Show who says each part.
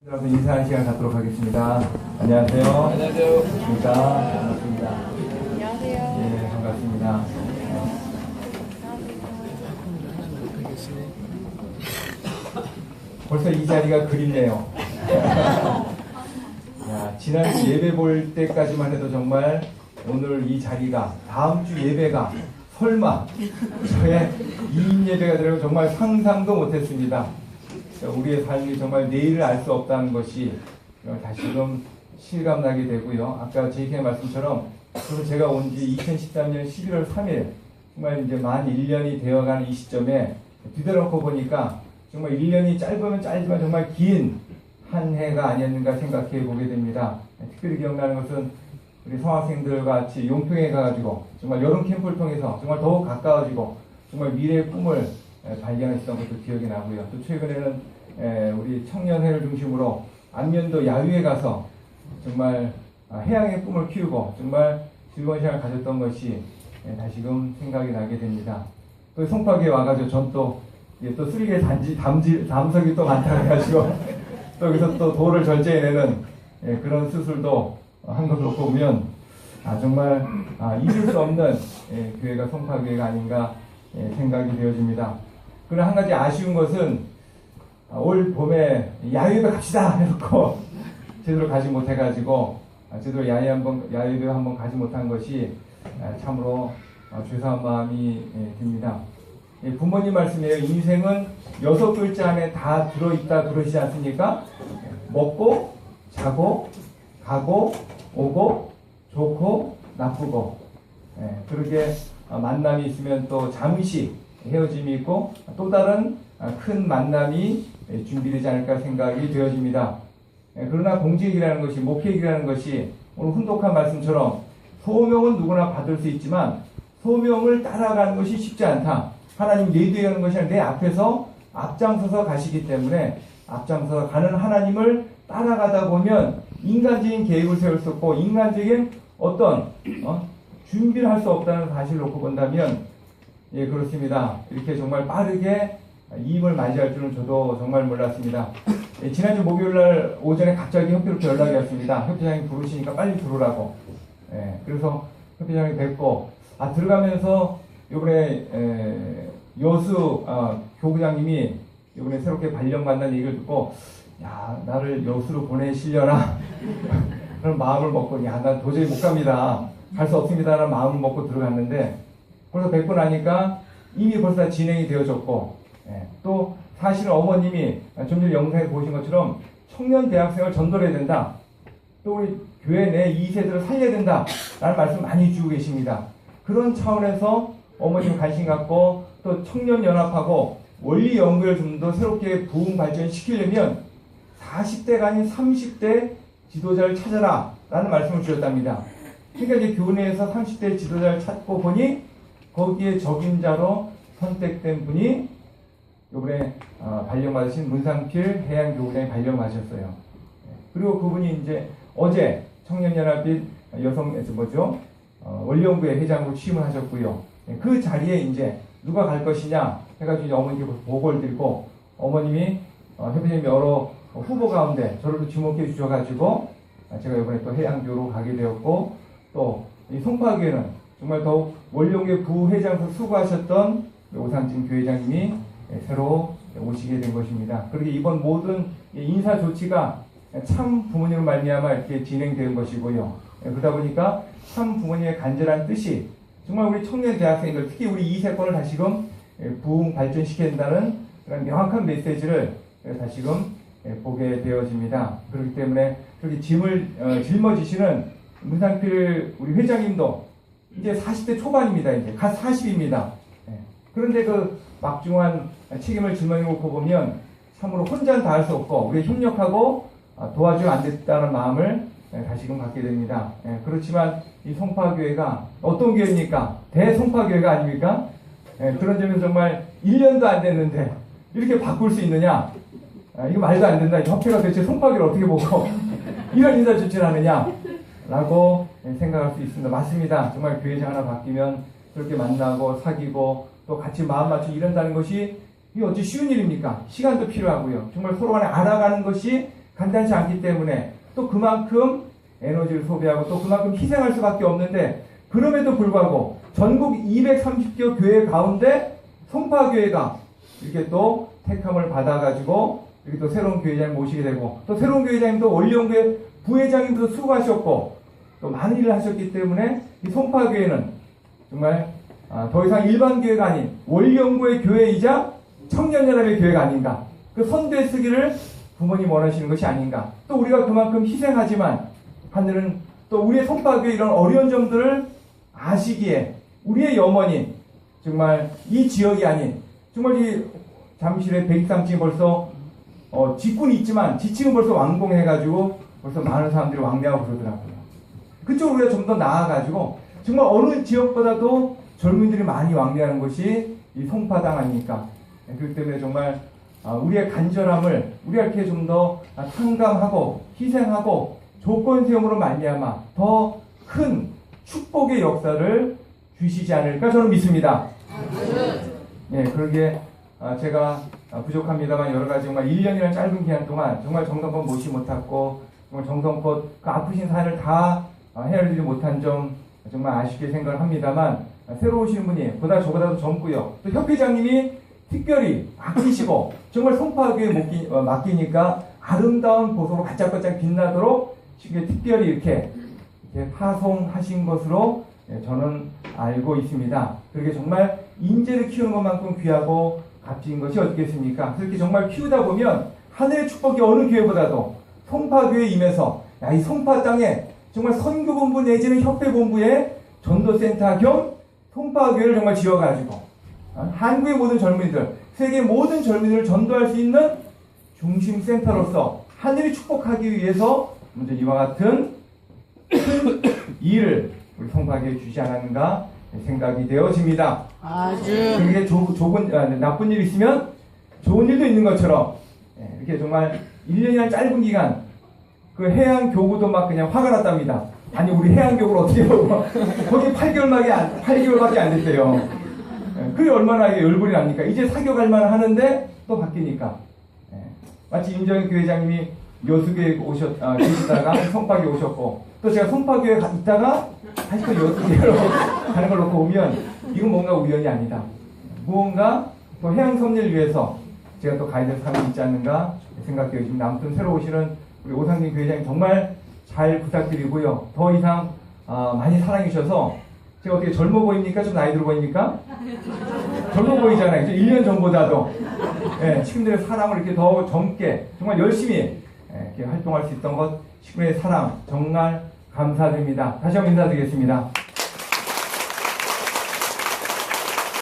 Speaker 1: 여러분 인사하는 시간 갖도록 하겠습니다. 안녕하세요.
Speaker 2: 안녕하세요.
Speaker 1: 반갑습니다.
Speaker 3: 안녕하세요.
Speaker 1: 예, 반갑습니다. 벌써 이 자리가 그립네요. 야, 지난주 예배 볼 때까지만 해도 정말 오늘 이 자리가 다음 주 예배가 설마 저의 2인 예배가 되려면 정말 상상도 못했습니다. 우리의 삶이 정말 내일을 알 수 없다는 것이 다시금 실감나게 되고요. 아까 제이케의 말씀처럼 제가 온 지 2013년 11월 3일 정말 이제 만 1년이 되어가는 이 시점에 뒤돌아놓고 보니까 정말 1년이 짧으면 짧지만 정말 긴 한 해가 아니었는가 생각해 보게 됩니다. 특별히 기억나는 것은 우리 성학생들과 같이 용평에 가가지고 정말 여름 캠프를 통해서 정말 더욱 가까워지고 정말 미래의 꿈을 발견했던 것도 기억이 나고요. 또 최근에는 우리 청년회를 중심으로 안면도 야유에 가서 정말 해양의 꿈을 키우고 정말 즐거운 시간을 가졌던 것이 다시금 생각이 나게 됩니다. 또 송파구에 와가지고 전 또 쓰리개 담석이 또 많다 해가지고 또 여기서 또 돌을 절제해내는 그런 수술도 한 것 놓고 보면 정말 잊을 수 없는 교회가 송파교회가 아닌가 생각이 되어집니다. 그러나 한 가지 아쉬운 것은 올 봄에 야유회 갑시다 해놓고 제대로 가지 못해가지고 제대로 야유회 한번 가지 못한 것이 참으로 죄송한 마음이 듭니다. 부모님 말씀이에요. 인생은 6글자 안에 다 들어있다 그러시지 않습니까? 먹고 자고 가고 오고 좋고 나쁘고 그렇게 만남이 있으면 또 잠시 헤어짐이 있고 또 다른 큰 만남이 준비되지 않을까 생각이 되어집니다. 그러나 공직이라는 것이 목회이라는 것이 오늘 훈독한 말씀처럼 소명은 누구나 받을 수 있지만 소명을 따라가는 것이 쉽지 않다. 하나님 내뒤에 가는 것이 아니라 내 앞에서 앞장서서 가시기 때문에 앞장서서 가는 하나님을 따라가다 보면 인간적인 계획을 세울 수 없고 인간적인 어떤 준비를 할 수 없다는 사실을 놓고 본다면 예 그렇습니다. 이렇게 정말 빠르게 이임을 맞이할 줄은 저도 정말 몰랐습니다. 지난주 목요일날 오전에 갑자기 협회로부터 연락이 왔습니다. 협회장이 부르시니까 빨리 들어오라고. 그래서 협회장이 뵙고 들어가면서 이번에 여수 교구장님이 이번에 새롭게 발령받는 얘기를 듣고 야 나를 여수로 보내시려나 그런 마음을 먹고 야 난 도저히 못 갑니다. 갈 수 없습니다라는 마음을 먹고 들어갔는데 벌써 뵙고 나니까 이미 벌써 진행이 되어졌고 또 사실은 어머님이 좀 전에 영상에 보신 것처럼 청년 대학생을 전도해야 된다. 또 우리 교회 내 2세들을 살려야 된다 라는 말씀 많이 주고 계십니다. 그런 차원에서 어머님 관심 갖고 또 청년연합하고 원리 연구를 좀 더 새롭게 부흥 발전시키려면 40대가 아닌 30대 지도자를 찾아라 라는 말씀을 주셨답니다. 그러니까 이제 교내에서 30대 지도자를 찾고 보니 거기에 적임자로 선택된 분이 이번에 발령받으신 문상필 해양교구장이 발령받으셨어요. 그리고 그분이 이제 어제 청년연합 원리연구회 회장으로 취임을 하셨고요. 그 자리에 이제 누가 갈 것이냐 해가지고 이제 어머니께 보고를 드리고 어머님이 협회장님 여러 후보 가운데 저를 지목해 주셔가지고 제가 이번에 또 해양교로 가게 되었고 또 이 송파교회는 정말 더욱 원룡회 부회장으로 수고하셨던 오상진 교회장님이 새로 오시게 된 것입니다. 그렇게 이번 모든 인사 조치가 참 부모님을 말미암아 이렇게 진행된 것이고요. 그러다 보니까 참 부모님의 간절한 뜻이 정말 우리 청년 대학생들 특히 우리 2세권을 다시금 부흥 발전시켜야 된다는 그런 명확한 메시지를 다시금 보게 되어집니다. 그렇기 때문에 그렇게 짐을 짊어지시는 문상필 우리 회장님도 이제 40대 초반입니다. 이제 갓 40입니다. 그런데 그 막중한 책임을 짊어지고 보면 참으로 혼자는 다 할 수 없고 우리 협력하고 도와주면 안 됐다는 마음을 다시금 갖게 됩니다. 그렇지만 이 송파교회가 어떤 교회입니까? 대송파교회가 아닙니까? 그런 점에서 정말 1년도 안 됐는데 이렇게 바꿀 수 있느냐? 이거 말도 안 된다. 협회가 대체 송파교회를 어떻게 보고 이런 인사 조치를 하느냐? 라고 생각할 수 있습니다. 맞습니다. 정말 교회장 하나 바뀌면 그렇게 만나고 사귀고 또 같이 마음 맞추고 이런다는 것이 이게 어찌 쉬운 일입니까? 시간도 필요하고요. 정말 서로 간에 알아가는 것이 간단치 않기 때문에 또 그만큼 에너지를 소비하고 또 그만큼 희생할 수밖에 없는데, 그럼에도 불구하고 전국 230개 교회 가운데 송파교회가 이렇게 또 택함을 받아가지고 이렇게 또 새로운 교회장님 모시게 되고, 또 새로운 교회장님도 원리연구회 부회장님도 수고하셨고 또 많은 일을 하셨기 때문에 이 송파교회는 정말 더 이상 일반 교회가 아닌 원리연구회 교회이자 청년연합의 교회가 아닌가, 그 선두에 서기를 부모님 원하시는 것이 아닌가. 또 우리가 그만큼 희생하지만 하늘은 또 우리의 송파교회 이런 어려운 점들을 아시기에 우리의 염원이 정말 이 지역이 아닌, 정말 이 잠실의 123층이 벌써 직군이 있지만 지층은 벌써 완공해가지고 벌써 많은 사람들이 왕래하고 그러더라고요. 그쪽으로 우리가 좀 더 나아가지고 정말 어느 지역보다도 젊은이들이 많이 왕래하는 곳이 이 송파당 아닙니까? 그렇기 때문에 정말 우리의 간절함을 우리가 이렇게 좀 더 탕감하고 희생하고 조건 세움으로 말미암아 더 큰 축복의 역사를 주시지 않을까 저는 믿습니다. 네, 그러기에 제가 부족합니다만 여러 가지 정말 1년이라는 짧은 기간 동안 정말 정성껏 모시지 못했고 정말 정성껏 그 아프신 사연을 다 헤아리지 못한 점 정말 아쉽게 생각을 합니다만, 새로 오시는 분이 저보다도 젊고요. 또 협회장님이 특별히 아끼시고 정말 송파교에 맡기니까 아름다운 보석으로 반짝반짝 빛나도록 특별히 이렇게 파송하신 것으로 저는 알고 있습니다. 그렇게 정말 인재를 키우는 것만큼 귀하고 값진 것이 어떻겠습니까? 그렇게 정말 키우다 보면 하늘의 축복이 어느 교회보다도 송파교회에 임해서 이 송파 땅에 정말 선교본부 내지는 협회본부에 전도센터 겸 송파교회를 정말 지어가지고 한국의 모든 젊은이들, 세계 모든 젊은이들을 전도할 수 있는 중심센터로서 하늘이 축복하기 위해서 먼저 이와 같은 큰 일을 우리 송파교회에 주지 않았는가 생각이 되어집니다.
Speaker 2: 아주.
Speaker 1: 그게 나쁜 일이 있으면 좋은 일도 있는 것처럼 이렇게 정말 1년이나 짧은 기간 그 해양교구도 막 그냥 화가 났답니다. 아니 우리 해양교구를 어떻게 보고 거기 8개월밖에 안 됐대요. 그게 얼마나 열불이 납니까? 이제 사교갈 만 하는데 또 바뀌니까. 마치 임정희 교회장님이 여수교회 계시다가 송파교회 오셨고, 또 제가 송파교회 있다가 다시 또 여수교회로 가는 걸 놓고 보면 이건 뭔가 우연이 아니다. 무언가 또 해양 섭리를 위해서 제가 또 가야 될 사람이 있지 않는가 생각되어집니다. 아무튼 새로 오시는 우리 오상진 교회장님 정말 잘 부탁드리고요. 더 이상 많이 사랑해 주셔서 제가 어떻게 젊어 보입니까? 좀 나이 들어 보입니까? 젊어 보이잖아요. 1년 전보다도. 친구들의 사랑을 이렇게 더 젊게 정말 열심히 이렇게 활동할 수 있던 것, 친구의 사랑 정말 감사드립니다. 다시 한번 인사드리겠습니다.